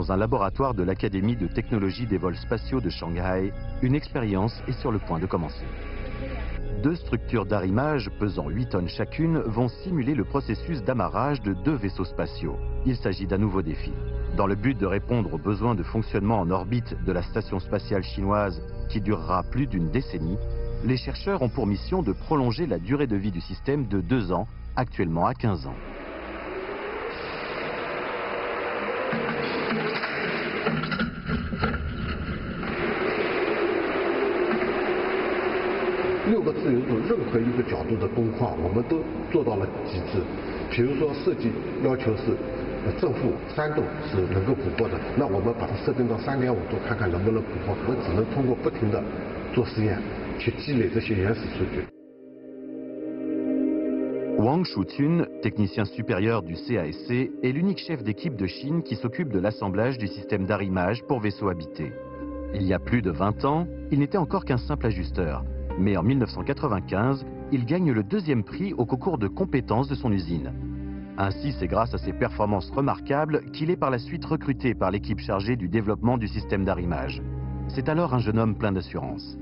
dans un laboratoire de l'Académie de technologie des vols spatiaux de Shanghai, une expérience est sur le point de commencer. Deux structures d'arrimage pesant 8 tonnes chacune vont simuler le processus d'amarrage de deux vaisseaux spatiaux. Il s'agit d'un nouveau défi. Dans le but de répondre aux besoins de fonctionnement en orbite de la station spatiale chinoise qui durera plus d'une décennie, les chercheurs ont pour mission de prolonger la durée de vie du système de 2 ans, actuellement à 15 ans.6个自由度任何一个角度的工况，我们都做到了极致。比如说设计要求是正负3度是能够捕获的，那我们把它设定到3.5度，看看能不能捕获。我们只能通过不停的做实验，去积累这些原始数据。Wang Shutun, technicien supérieur du CASC, est l'unique chef d'équipe de Chine qui s'occupe de l'assemblage du système d'arrimage pour vaisseaux habités. Il y a plus de 20 ans, il n'était encore qu'un simple ajusteur. Mais en 1995, il gagne le 2e prix au concours de compétences de son usine. Ainsi, c'est grâce à ses performances remarquables qu'il est par la suite recruté par l'équipe chargée du développement du système d'arrimage. C'est alors un jeune homme plein d'assurance.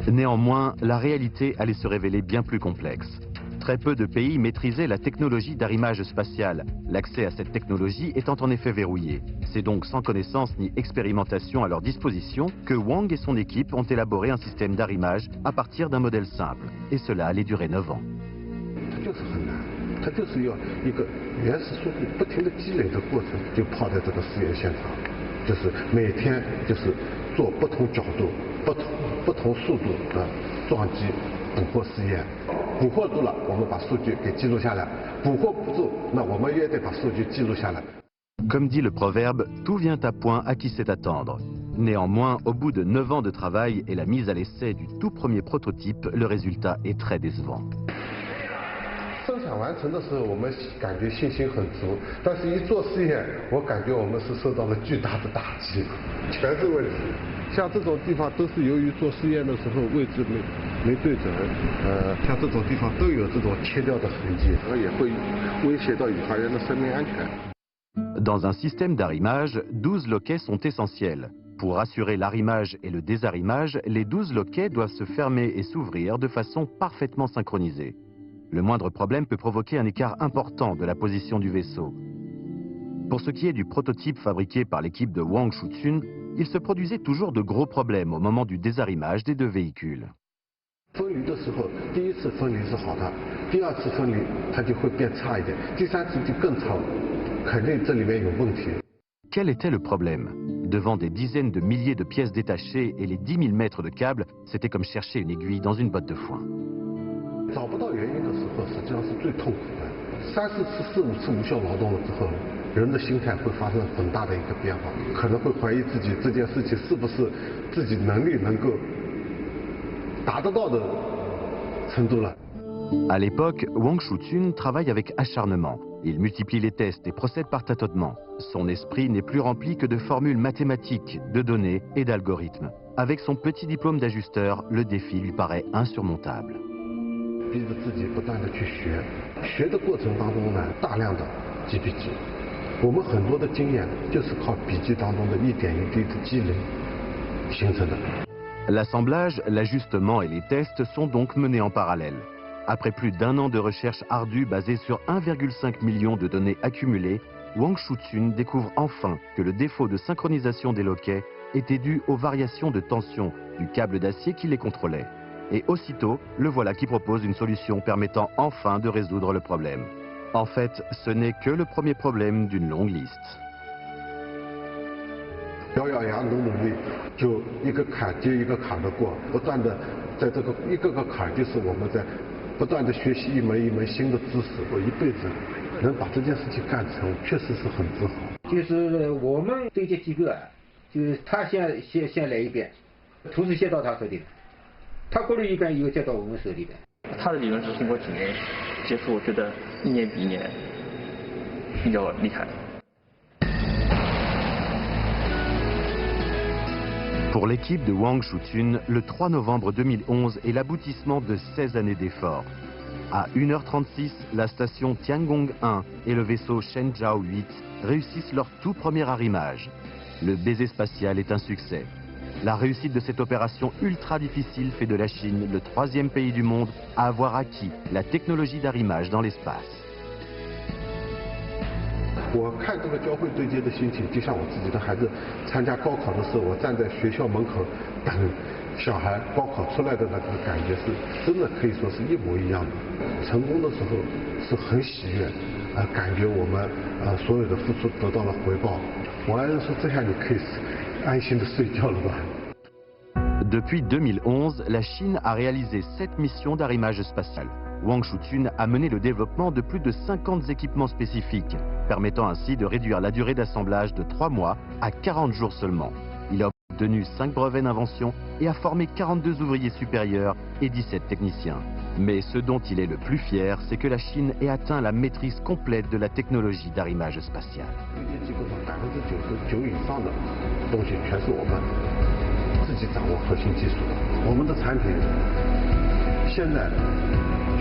Néanmoins, la réalité allait se révéler bien plus complexe. Très peu de pays maîtrisaient la technologie d'arrimage spatial. L'accès à cette technologie étant en effet verrouillé. C'est donc sans connaissance ni expérimentation à leur disposition que Wang et son équipe ont élaboré un système d'arrimage à partir d'un modèle simple. Et cela allait durer 9 ans. Comme dit le proverbe, tout vient à point à qui sait attendre. Néanmoins, au bout de 9 ans de travail et la mise à l'essai du tout premier prototype, le résultat est très décevant. Dans un système d'arrimage, 12 loquets sont essentiels. Pour assurer l'arrimage et le désarrimage, les 12 loquets doivent se fermer et s'ouvrir de façon parfaitement synchronisée. Le moindre problème peut provoquer un écart important de la position du vaisseau. Pour ce qui est du prototype fabriqué par l'équipe de Wang Shutun, il se produisait toujours de gros problèmes au moment du désarrimage des deux véhicules. Quel était le problème? Devant des dizaines de milliers de pièces détachées et les 10 000 mètres de câbles, c'était comme chercher une aiguille dans une botte de foin. À l'époque, Wang Shutun travaille avec acharnement. Il multiplie les tests et procède par tâtonnement. Son esprit n'est plus rempli que de formules mathématiques, de données et d'algorithmes. Avec son petit diplôme d'ajusteur, le défi lui paraît insurmontable. L'assemblage, l'ajustement et les tests sont donc menés en parallèle. Après plus d'1 an de recherche ardue basée sur 1,5 million de données accumulées, Wang Shutun découvre enfin que le défaut de synchronisation des loquets était dû aux variations de tension du câble d'acier qui les contrôlait. Et aussitôt, le voilà qui propose une solution permettant enfin de résoudre le problème. En fait, ce n'est que le premier problème d'une longue liste. Pour l'équipe de Wang Shutun, le 3 novembre 2011 est l'aboutissement de 16 années d'efforts. À 1h36, la station Tiangong 1 et le vaisseau Shenzhou 8 réussissent leur tout premier arrimage. Le baiser spatial est un succès. La réussite de cette opération ultra difficile fait de la Chine le 3e pays du monde à avoir acquis la technologie d'arrimage dans l'espace. 我看这个交会对接的心情，就像我自己的孩子参加高考的时候，我站在学校门口等小孩高考出来的那个感觉是，真的可以说是一模一样的。成功的时候是很喜悦，感觉我们所有的付出得到了回报。我爱人说这下你可以安心的睡觉了吧。 Depuis 2011, la Chine a réalisé 7 missions d'arrimage spatial. Wang Shutun a mené le développement de plus de 50 équipements spécifiques, permettant ainsi de réduire la durée d'assemblage de 3 mois à 40 jours seulement. Il a obtenu 5 brevets d'invention et a formé 42 ouvriers supérieurs et 17 techniciens. Mais ce dont il est le plus fier, c'est que la Chine ait atteint la maîtrise complète de la technologie d'arrimage spatial. 99%以上的东西全是我们自己掌握核心技术的。我们的产品现在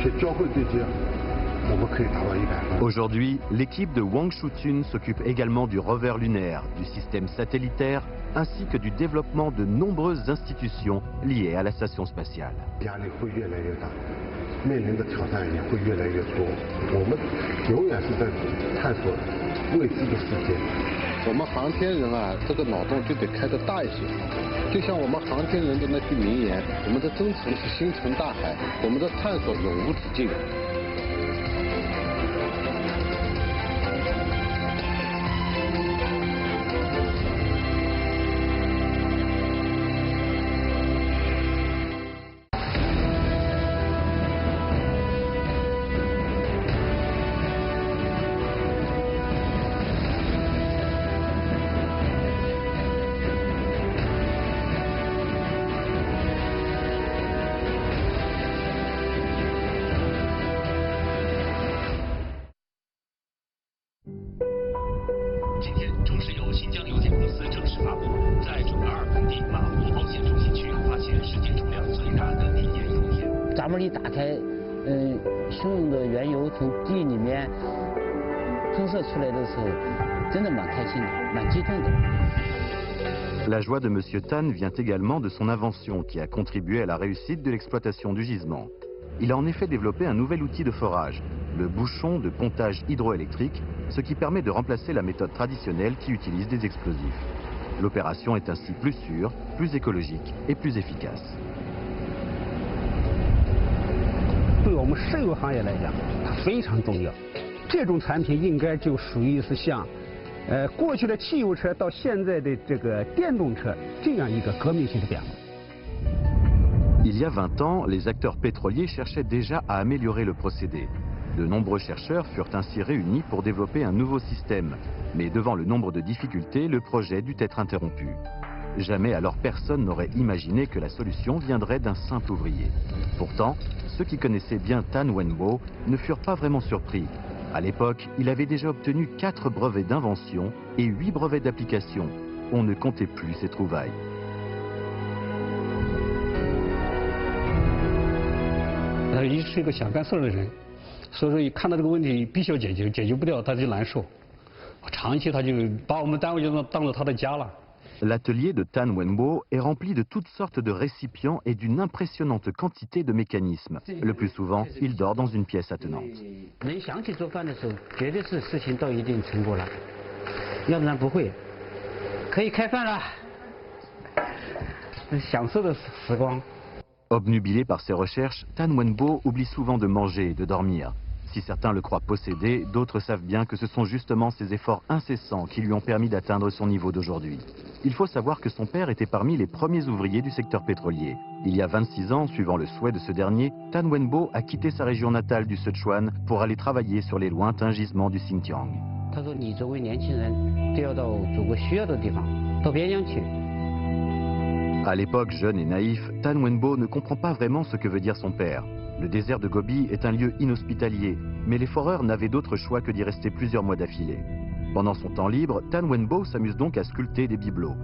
学交会对接，我们可以达到100%。 Aujourd'hui, l'équipe de Wang Shutun s'occupe également du rover lunaire, du système satellitaire, ainsi que du développement de nombreuses institutions liées à la station spatiale. 压力会越来越大，面临的挑战也会越来越多。我们永远是在探索未知的世界。我们航天人啊，这个脑洞就得开得大一些。就像我们航天人的那句名言：“我们的征程是星辰大海，我们的探索永无止境。” 今天，中石油新疆油田公司正式发布，在准噶尔盆地马湖凹陷中心区发现世界储量最大的历年油田。闸门一打开，汹涌的原油从地里面喷射出来的时候，真的蛮开心的，蛮激动的。 La joie de M. Tan vient également de son invention qui a contribué à la réussite de l'exploitation du gisement. Il a en effet développé un nouvel outil de forage, le bouchon de pontage hydroélectrique, ce qui permet de remplacer la méthode traditionnelle qui utilise des explosifs. L'opération est ainsi plus sûre, plus écologique et plus efficace. 对我们石油行业来讲，它非常重要。这种产品应该就属于是像，过去的汽油车到现在的这个电动车这样一个革命性的变化。 Il y a 20 ans, les acteurs pétroliers cherchaient déjà à améliorer le procédé. De nombreux chercheurs furent ainsi réunis pour développer un nouveau système. Mais devant le nombre de difficultés, le projet dut être interrompu. Jamais alors personne n'aurait imaginé que la solution viendrait d'un simple ouvrier. Pourtant, ceux qui connaissaient bien Tan Wenbo ne furent pas vraiment surpris. À l'époque, il avait déjà obtenu 4 brevets d'invention et 8 brevets d'application. On ne comptait plus ses trouvailles. 他一直是一个想干事的人，所以说一看到这个问题必须要解决，解决不掉他就难受。长期他就把我们单位就当做他的家了。 L'atelier de Tan Wenbo est rempli de toutes sortes de récipients et d'une impressionnante quantité de mécanismes. Le plus souvent, il dort dans une pièce attenante. 能想起做饭的时候，绝对是事情到一定程度了，要不然不会。可以开饭了，享受的时光。 Obnubilé par ses recherches, Tan Wenbo oublie souvent de manger et de dormir. Si certains le croient possédé, d'autres savent bien que ce sont justement ses efforts incessants qui lui ont permis d'atteindre son niveau d'aujourd'hui. Il faut savoir que son père était parmi les premiers ouvriers du secteur pétrolier. Il y a 26 ans, suivant le souhait de ce dernier, Tan Wenbo a quitté sa région natale du Sichuan pour aller travailler sur les lointains gisements du Xinjiang. 他说：“你作为年轻人，都要到祖国需要的地方，到边疆去。” À l'époque jeune et naïf, Tan Wenbo ne comprend pas vraiment ce que veut dire son père. Le désert de Gobi est un lieu inhospitalier, mais les foreurs n'avaient d'autre choix que d'y rester plusieurs mois d'affilée. Pendant son temps libre, Tan Wenbo s'amuse donc à sculpter des bibelots.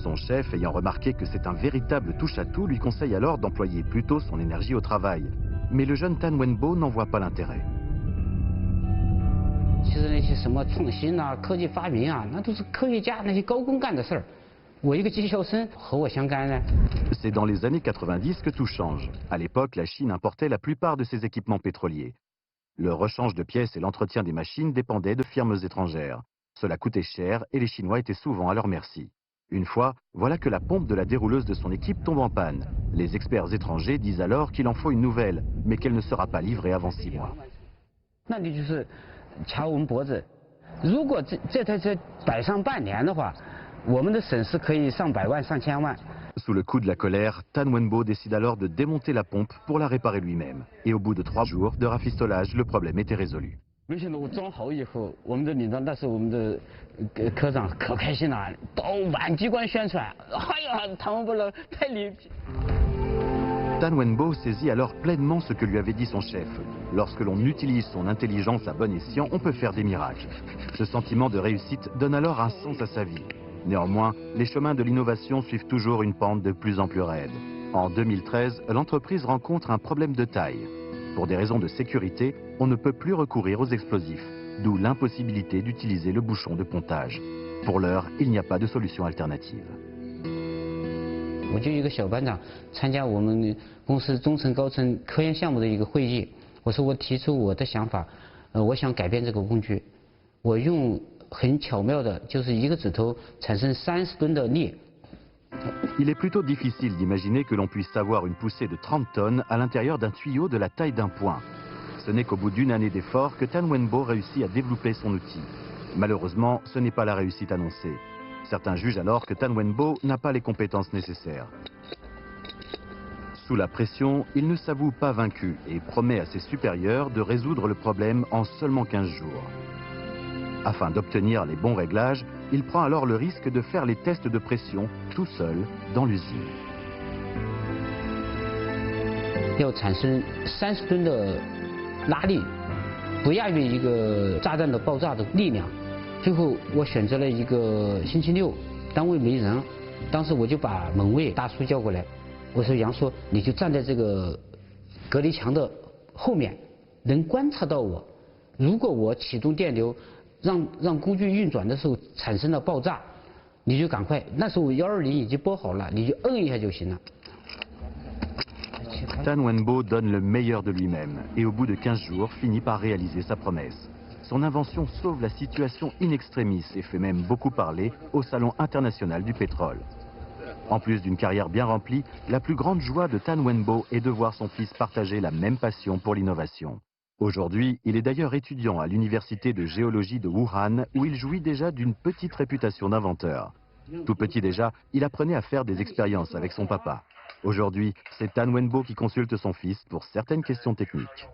Son chef, ayant remarqué que c'est un véritable touche-à-tout, lui conseille alors d'employer plutôt son énergie au travail. Mais le jeune Tan Wenbo n'en voit pas l'intérêt. 其实那些什么创新啊、科技发明啊，那都是科学家那些高工干的事儿。我一个技校生，和我相干呢。 C'est dans les années 90 que tout change. À l'époque, la Chine importait la plupart de ses équipements pétroliers. Le rechange de pièces et l'entretien des machines dépendaient de firmes étrangères. Cela coûtait cher et les Chinois étaient souvent à leur merci. Une fois, voilà que la pompe de la dérouleuse de son équipe tombe en panne. Les experts étrangers disent alors qu'il en faut une nouvelle, mais qu'elle ne sera pas livrée avant 6 mois. 那你就是掐我们脖子。如果这台车摆上半年的话，我们的损失可以上百万、上千万。 Sous le coup de la colère, Tan Wenbo décide alors de démonter la pompe pour la réparer lui-même. Et au bout de 3 jours de rafistolage, le problème était résolu. 没想到我装好以后，我们的领导那时候我们的科长可开心了，到满机关宣传，哎呀，唐文波了太牛逼。 Tan Wenbo saisit alors pleinement ce que lui avait dit son chef. Lorsque l'on utilise son intelligence à bon escient, on peut faire des miracles. Ce sentiment de réussite donne alors un sens à sa vie. Néanmoins, les chemins de l'innovation suivent toujours une pente de plus en plus raide. En 2013, l'entreprise rencontre un problème de taille. Pour des raisons de sécurité, on ne peut plus recourir aux explosifs, d'où l'impossibilité d'utiliser le bouchon de pontage. Pour l'heure, il n'y a pas de solution alternative. 我就一个小班长，参加我们公司中层高层科研项目的一个会议。我说我提出我的想法，我想改变这个工具，我用很巧妙的，就是一个指头产生30吨的力。 Il est plutôt difficile d'imaginer que l'on puisse avoir une poussée de 30 tonnes à l'intérieur d'un tuyau de la taille d'un poing. Ce n'est qu'au bout d'une année d'efforts que Tan Wenbo réussit à développer son outil. Malheureusement, ce n'est pas la réussite annoncée. Certains jugent alors que Tan Wenbo n'a pas les compétences nécessaires. Sous la pression, il ne s'avoue pas vaincu et promet à ses supérieurs de résoudre le problème en seulement 15 jours. Afin d'obtenir les bons réglages, il prend alors le risque de faire les tests de pression tout seul dans l'usine. 要产生30吨的拉力，不亚于一个炸弹的爆炸的力量。最后我选择了一个星期六，单位没人，当时我就把门卫大叔叫过来，我说杨叔，你就站在这个隔离墙的后面，能观察到我。如果我启动电流，让工具运转的时候产生了爆炸，你就赶快，那时候120已经拨好了，你就摁一下就行了。 Tan Wenbo donne le meilleur de lui-même et au bout de 15 jours finit par réaliser sa promesse. Son invention sauve la situation in extremis et fait même beaucoup parler au Salon international du pétrole. En plus d'une carrière bien remplie, la plus grande joie de Tan Wenbo est de voir son fils partager la même passion pour l'innovation. Aujourd'hui, il est d'ailleurs étudiant à l'université de géologie de Wuhan où il jouit déjà d'une petite réputation d'inventeur. Tout petit déjà, il apprenait à faire des expériences avec son papa. Aujourd'hui, c'est Tan Wenbo qui consulte son fils pour certaines questions techniques.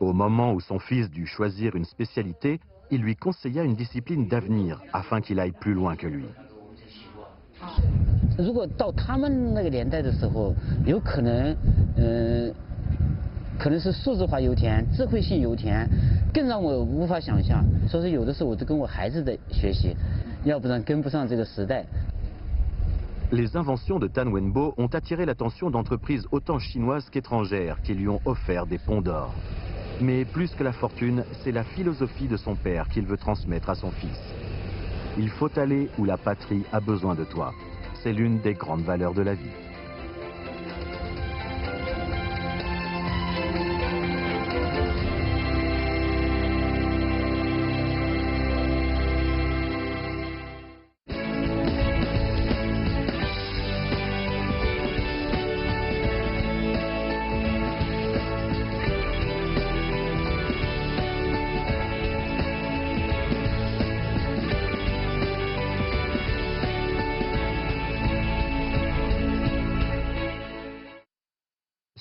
Au moment où son fils dut choisir une spécialité, il lui conseilla une discipline d'avenir afin qu'il aille plus loin que lui. 如果到他们那个年代的时候，有可能，可能是数字化油田、智慧性油田，更让我无法想象。所以有的时候我都跟我孩子的学习，要不然跟不上这个时代。 Les inventions de Tan Wenbo ont attiré l'attention d'entreprises autant chinoises qu'étrangères qui lui ont offert des ponts d'or. Mais plus que la fortune, c'est la philosophie de son père qu'il veut transmettre à son fils. Il faut aller où la patrie a besoin de toi. C'est l'une des grandes valeurs de la vie.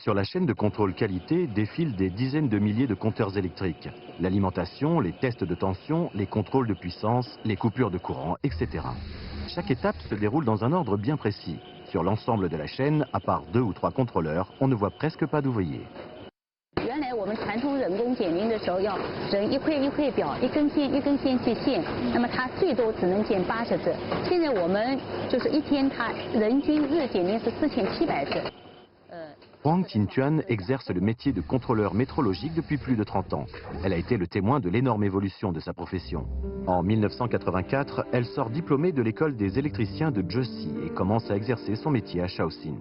Sur la chaîne de contrôle qualité défilent des dizaines de milliers de compteurs électriques. L'alimentation, les tests de tension, les contrôles de puissance, les coupures de courant, etc. Chaque étape se déroule dans un ordre bien précis. Sur l'ensemble de la chaîne, à part 2 ou 3 contrôleurs, on ne voit presque pas d'ouvriers. 原来我们传统人工减零的时候，要人一块一块表，一根线一根线去线，那么它最多只能减80次。现在我们就是一天，它人均日减零是4700次。Huang Qintuan exerce le métier de contrôleur métrologique depuis plus de 30 ans. Elle a été le témoin de l'énorme évolution de sa profession. En 1984, elle sort diplômée de l'école des électriciens de Zhesi et commence à exercer son métier à Shaoxing.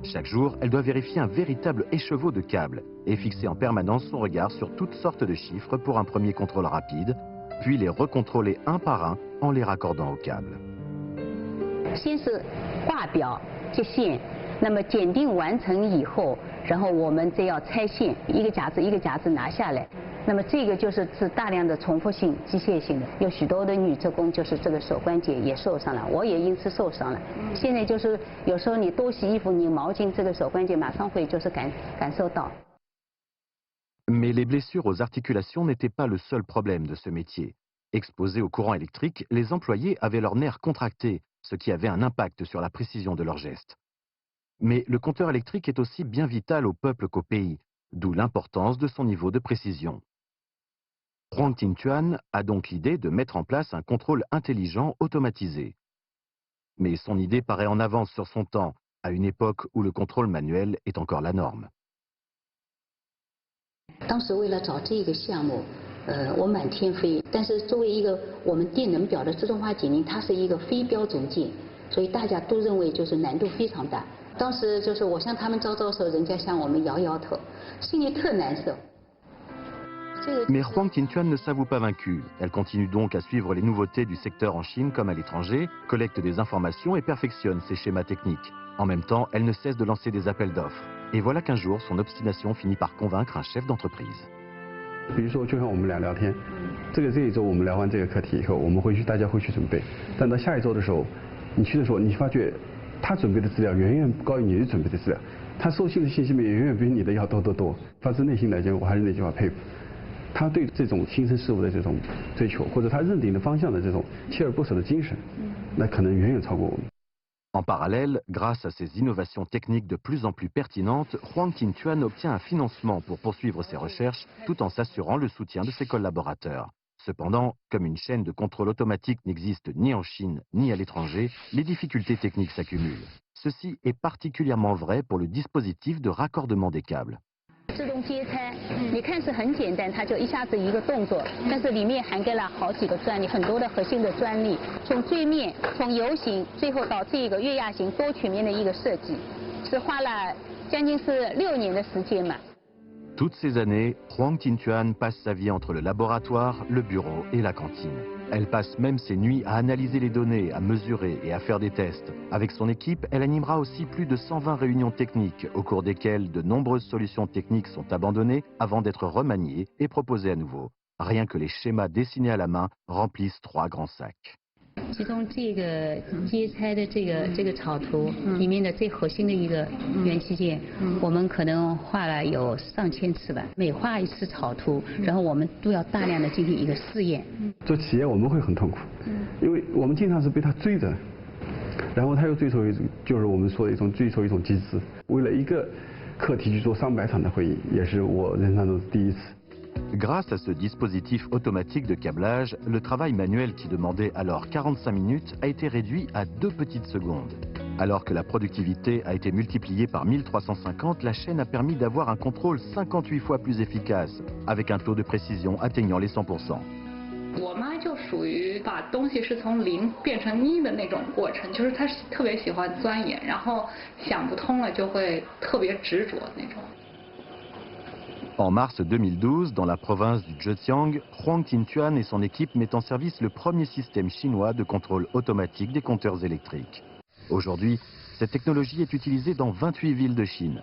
Chaque jour, elle doit vérifier un véritable écheveau de câbles et fixer en permanence son regard sur toutes sortes de chiffres pour un premier contrôle rapide, puis les recontrôler un par un en les raccordant au câble. 先是挂表接线，那么检定完成以后，然后我们再要拆线，一个夹子一个夹子拿下来。那么这个就是大量的重复性、机械性的，有许多的女职工就是这个手关节也受伤了，我也因此受伤了。现在就是有时候你多洗衣服、拧毛巾，这个手关节马上会就是感受到。Mais les blessures aux articulations n'étaient pas le seul problème de ce métier. Exposés au courant électrique, les employés avaient leurs nerfs contractés, ce qui avait un impact sur la précision de leurs gestes. Mais le compteur électrique est aussi bien vital au peuple qu'au pays, d'où l'importance de son niveau de précision. Huang Qintuan a donc l'idée de mettre en place un contrôle intelligent automatisé. Mais son idée paraît en avance sur son temps, à une époque où le contrôle manuel est encore la norme. 当时为了找这个项目，我满天飞。但是作为一个我们电能表的自动化检定，它是一个非标准件，所以大家都认为就是难度非常大。当时就是我向他们招的时候，人家向我们摇摇头，心里特难受。 Mais Huang Qintuan ne s'avoue pas vaincue. Elle continue donc à suivre les nouveautés du secteur en Chine comme à l'étranger, collecte des informations et perfectionne ses schémas techniques. En même temps, elle ne cesse de lancer des appels d'offres. Et voilà qu'un jour, son obstination finit par convaincre un chef d'entreprise. 比如说，就像我们俩聊天，这一周我们聊完这个课题以后，我们大家会去准备。但到下一周的时候，你去的时候，你发觉他准备的资料远远高于你准备的资料，他收集的信息面远远比你的要多。发自内心来讲，我还是那句话，佩服。 他对这种新生事物的这种追求，或者他认定的方向的这种锲而不舍的精神，那可能远远超过我们。 En parallèle, grâce à ces innovations techniques de plus en plus pertinentes, Huang Qintuan obtient un financement pour poursuivre ses recherches tout en s'assurant le soutien de ses collaborateurs. Cependant, comme une chaîne de contrôle automatique n'existe ni en Chine ni à l'étranger, les difficultés techniques s'accumulent. Ceci est particulièrement vrai pour le dispositif de raccordement des câbles. 自动接拆，你看是很简单，它就一下子一个动作，但是里面涵盖了好几个专利，很多的核心的专利，从锥面、从游型，最后到这个月牙形多曲面的一个设计，是花了将近是6年的时间嘛。 Toutes ces années, Huang Qintuan passe sa vie entre le laboratoire, le bureau et la cantine. Elle passe même ses nuits à analyser les données, à mesurer et à faire des tests. Avec son équipe, elle animera aussi plus de 120 réunions techniques, au cours desquelles de nombreuses solutions techniques sont abandonnées avant d'être remaniées et proposées à nouveau. Rien que les schémas dessinés à la main remplissent 3 grands sacs. 其中这个接拆的这个草图里面的最核心的一个元器件，我们可能画了有上千次吧。每画一次草图，然后我们都要大量的进行一个试验。做企业我们会很痛苦，因为我们经常是被他追着，然后他又追求一种就是我们说的追求一种机制。为了一个课题去做300场的会议，也是我人生中第一次。 Grâce à ce dispositif automatique de câblage, le travail manuel qui demandait alors 45 minutes a été réduit à 2 petites secondes. Alors que la productivité a été multipliée par 1350, la chaîne a permis d'avoir un contrôle 58 fois plus efficace, avec un taux de précision atteignant les 100%. 我妈就属于把东西是从0变成1的那种过程，就是她特别喜欢钻研，然后想不通了就会特别执着那种。 En mars 2012, dans la province du Zhejiang, Huang Qintuan et son équipe mettent en service le premier système chinois de contrôle automatique des compteurs électriques. Aujourd'hui, cette technologie est utilisée dans 28 villes de Chine.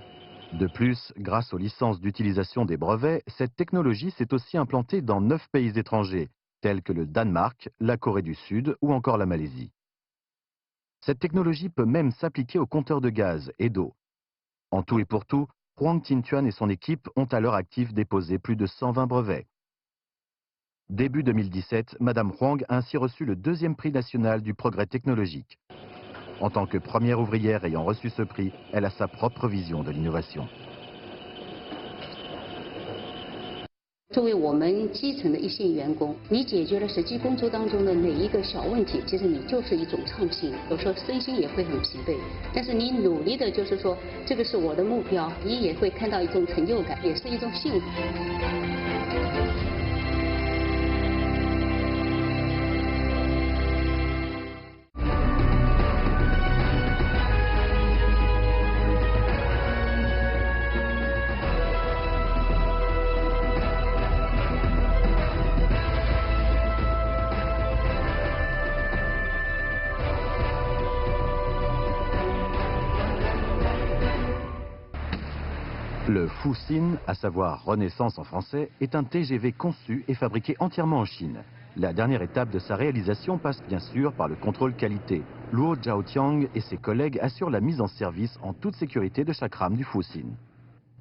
De plus, grâce aux licences d'utilisation des brevets, cette technologie s'est aussi implantée dans 9 pays étrangers, tels que le Danemark, la Corée du Sud ou encore la Malaisie. Cette technologie peut même s'appliquer aux compteurs de gaz et d'eau. En tout et pour tout, Huang Qintuan et son équipe ont à leur actif déposé plus de 120 brevets. Début 2017, Madame Huang a ainsi reçu le 2e prix national du progrès technologique. En tant que première ouvrière ayant reçu ce prix, elle a sa propre vision de l'innovation. 作为我们基层的一线员工，你解决了实际工作当中的哪一个小问题，其实你就是一种创新。有时候身心也会很疲惫，但是你努力的就是说这个是我的目标，你也会看到一种成就感，也是一种幸福。Le Fuxin, à savoir Renaissance en français, est un TGV conçu et fabriqué entièrement en Chine. La dernière étape de sa réalisation passe bien sûr par le contrôle qualité. Luo Zhaotiang et ses collègues assurent la mise en service en toute sécurité de chaque rame du Fuxin.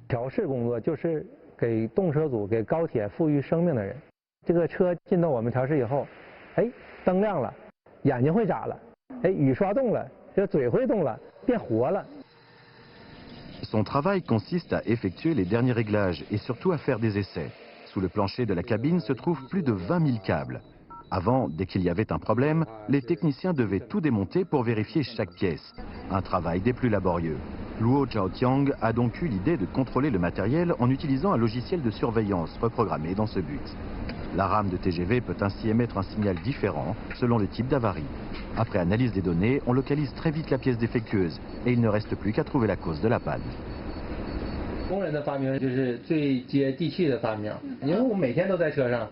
调试工作就是给动车组、给高铁赋予生命的人。这个车进到我们调试以后，哎，灯亮了，眼睛会眨了，哎，雨刷动了，这嘴会动了，变活了。 Son travail consiste à effectuer les derniers réglages et surtout à faire des essais. Sous le plancher de la cabine se trouvent plus de 20 000 câbles. Avant, dès qu'il y avait un problème, les techniciens devaient tout démonter pour vérifier chaque pièce. Un travail des plus laborieux. Luo Zhaotiang a donc eu l'idée de contrôler le matériel en utilisant un logiciel de surveillance reprogrammé dans ce but. La rame de TGV peut ainsi émettre un signal différent selon le type d'avarie. Après analyse des données, on localise très vite la pièce défectueuse et il ne reste plus qu'à trouver la cause de la panne. 工人的发明就是最接地气的发明，因为我们每天都在车上，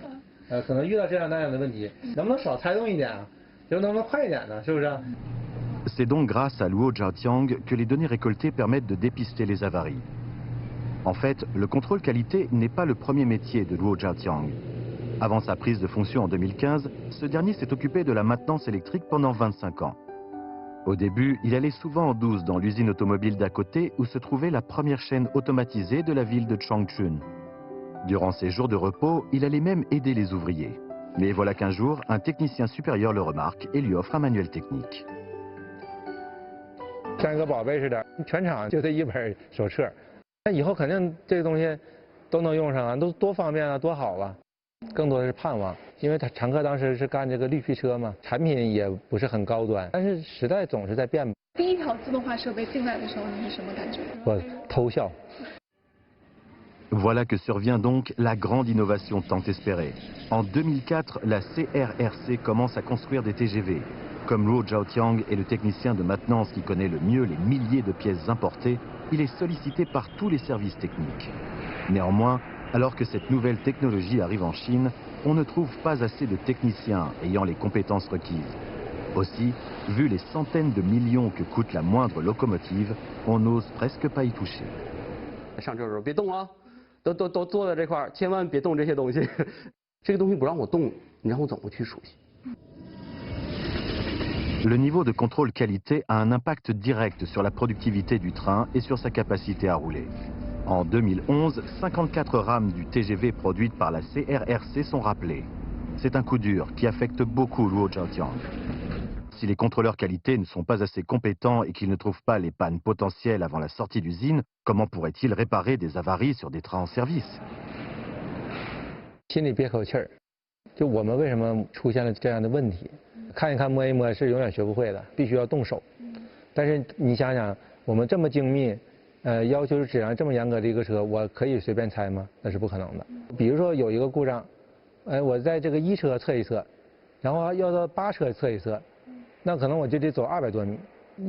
可能遇到这样那样的问题，能不能少猜动一点啊？就能不能快一点呢？是不是？ C'est donc grâce à Luo Zhaotiang que les données récoltées permettent de dépister les avaries. En fait, le contrôle qualité n'est pas le premier métier de Luo Zhaotiang. Avant sa prise de fonction en 2015, ce dernier s'est occupé de la maintenance électrique pendant 25 ans. Au début, il allait souvent en douce dans l'usine automobile d'à côté où se trouvait la première chaîne automatisée de la ville de Changchun. Durant ses jours de repos, il allait même aider les ouvriers. Mais voilà qu'un jour, un technicien supérieur le remarque et lui offre un manuel technique. 像一个宝贝似的，全场就这一本手册，那以后肯定这个东西都能用上啊，都多方便啊，多好啊！更多的是盼望，因为常客当时是干这个绿皮车嘛，产品也不是很高端，但是时代总是在变。第一条自动化设备进来的时候，你是什么感觉？我偷笑。 Voilà que survient donc la grande innovation tant espérée. En 2004, la CRRC commence à construire des TGV. Comme Luo Zhaotiang est le technicien de maintenance qui connaît le mieux les milliers de pièces importées, il est sollicité par tous les services techniques. Néanmoins, alors que cette nouvelle technologie arrive en Chine, on ne trouve pas assez de techniciens ayant les compétences requises. Aussi, vu les centaines de millions que coûte la moindre locomotive, on n'ose presque pas y toucher. 上车的时候别动啊，都坐在这块儿，千万别动这些东西。这个东西不让我动，你让我怎么去熟悉？ Le niveau de contrôle qualité a un impact direct sur la productivité du train et sur sa capacité à rouler. En 2011, 54 rames du TGV produites par la CRRC sont rappelées. C'est un coup dur qui affecte beaucoup Luo Zhaotiang. Si les contrôleurs qualité ne sont pas assez compétents et qu'ils ne trouvent pas les pannes potentielles avant la sortie d'usine, comment pourraient-ils réparer des avaries sur des trains en service? 心里憋口气儿，就我们为什么出现了这样的问题？看一看摸一摸是永远学不会的，必须要动手。但是你想想，我们这么精密，要求质量这么严格的一个车，我可以随便拆吗？那是不可能的。比如说有一个故障，我在这个1车测一测，然后要到8车测一测，那可能我就得走200多米。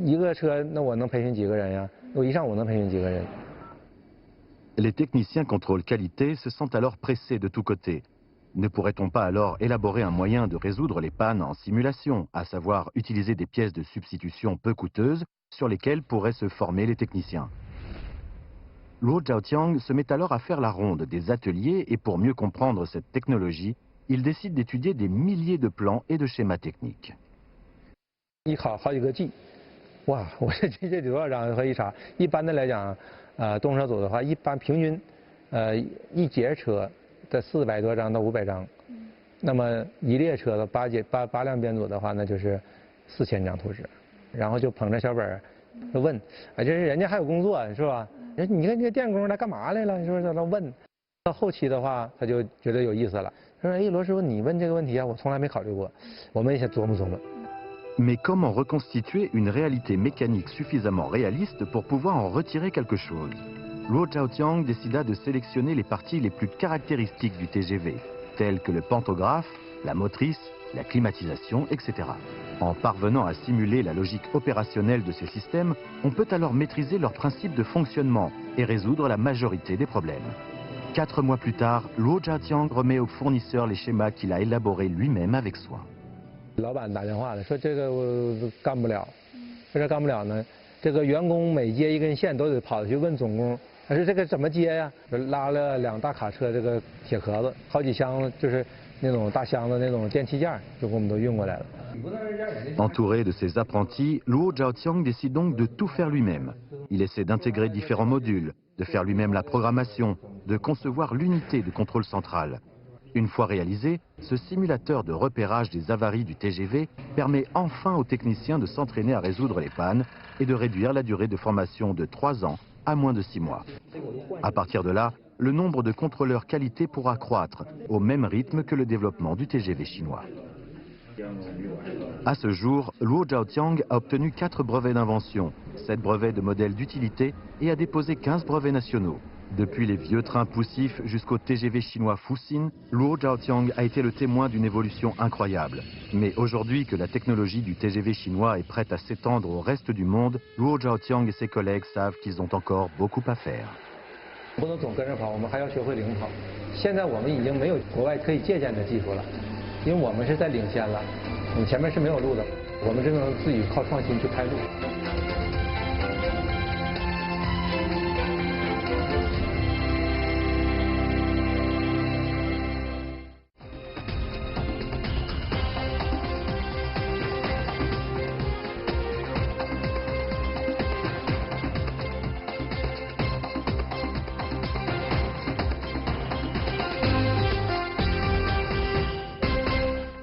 一个车，那我能培训几个人呀？我一上午能培训几个人？ Les techniciens contrôle qualité se sentent alors pressés de tous côtés. Ne pourrait-on pas alors élaborer un moyen de résoudre les pannes en simulation, à savoir utiliser des pièces de substitution peu coûteuses sur lesquelles pourraient se former les techniciens? Luo Zhaotiang se met alors à faire la ronde des ateliers et pour mieux comprendre cette technologie, il décide d'étudier des milliers de plans et de schémas techniques. 一考好几个 G， 哇！我这多少张和一查，一般的来讲，动车组的话，一般平均，一节车的400多张到500张，那么一列车的8辆编组的话，那就是4000张图纸，然后就捧着小本儿，就问，这是人家还有工作是吧？你看这电工他干嘛来了？是不是？他问，到后期的话，他就觉得有意思了，他说：“哎，罗师傅，你问这个问题啊，我从来没考虑过。”我们也想琢磨琢磨。Mais comment reconstituer une réalité mécanique suffisamment réaliste pour pouvoir en retirer quelque chose? Luo Zhaotiang décida de sélectionner les parties les plus caractéristiques du TGV, telles que le pantographe, la motrice, la climatisation, etc. En parvenant à simuler la logique opérationnelle de ces systèmes, on peut alors maîtriser leurs principes de fonctionnement et résoudre la majorité des problèmes. 4 mois plus tard, Luo Zhaotiang remet au fournisseur les schémas qu'il a élaborés lui-même avec soin. 老板打电话了，说这个我干不了，为啥干不了呢？这个员工每接一根线都得跑去问总工，他说这个怎么接呀？拉了2大卡车这个铁壳子，好几箱就是那种大箱子那种电器件，就给我们都运过来了。Entouré de ses apprentis, Luo Zhaotiang décide donc de tout faire lui-même. Il essaie d'intégrer différents modules, de faire lui-même la programmation, de concevoir l'unité de contrôle central. Une fois réalisé, ce simulateur de repérage des avaries du TGV permet enfin aux techniciens de s'entraîner à résoudre les pannes et de réduire la durée de formation de 3 ans à moins de 6 mois. À partir de là, le nombre de contrôleurs qualité pourra croître au même rythme que le développement du TGV chinois. À ce jour, Luo Zhaotiang a obtenu 4 brevets d'invention, 7 brevets de modèles d'utilité et a déposé 15 brevets nationaux. Depuis les vieux trains poussifs jusqu'au TGV chinois Fuxin, Luo Zhaotiang a été le témoin d'une évolution incroyable. Mais aujourd'hui que la technologie du TGV chinois est prête à s'étendre au reste du monde, Luo Zhaotiang et ses collègues savent qu'ils ont encore beaucoup à faire. 不能总跟着跑，我们还要学会领跑。现在我们已经没有国外可以借鉴的技术了，因为我们是在领先了，我们前面是没有路的，我们只能自己靠创新去开路。